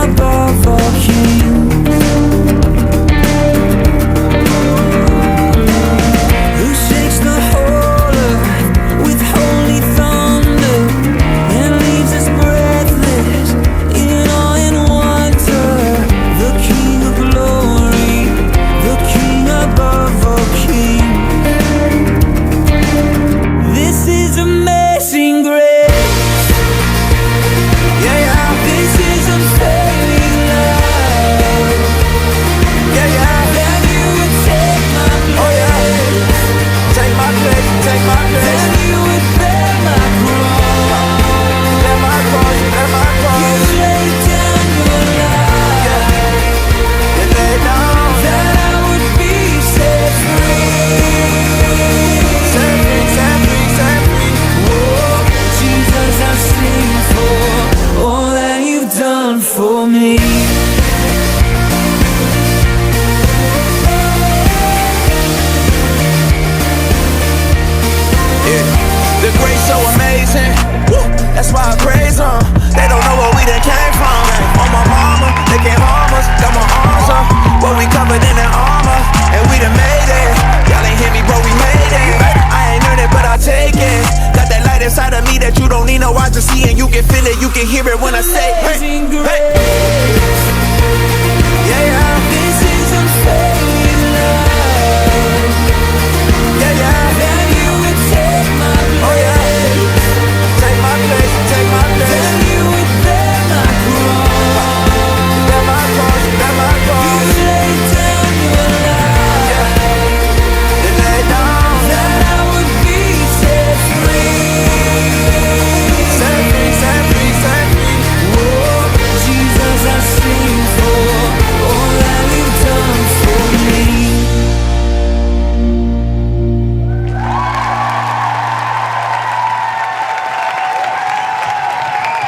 above all kings. Who shakes the whole earth with holy thunder and leaves us breathless in awe and wonder? The King of glory, the King above all kings. This is amazing grace. Yeah, yeah. This is unfailing love. Yeah, yeah. That you would take my place. Oh yeah. Take my place, take my place. That you would bear my cross. Bear my cross, bear my You cross. laid down your life. You lay down. That I would be set free. Set free, set free, set free. Oh, Jesus, I sing for all that you've done for me. Yeah. The grace so amazing. Woo. That's why I praise 'em. They don't know where we done came from. On my mama, they can't harm us. Got my arms up, but we covered in that armor, and we done made it. Y'all ain't hear me, bro, we made it. I ain't earned it, but I take it. Got that light inside of me that you don't need no eyes to see, and you can feel it, you can hear it when I say, hey, Amazing hey. grace.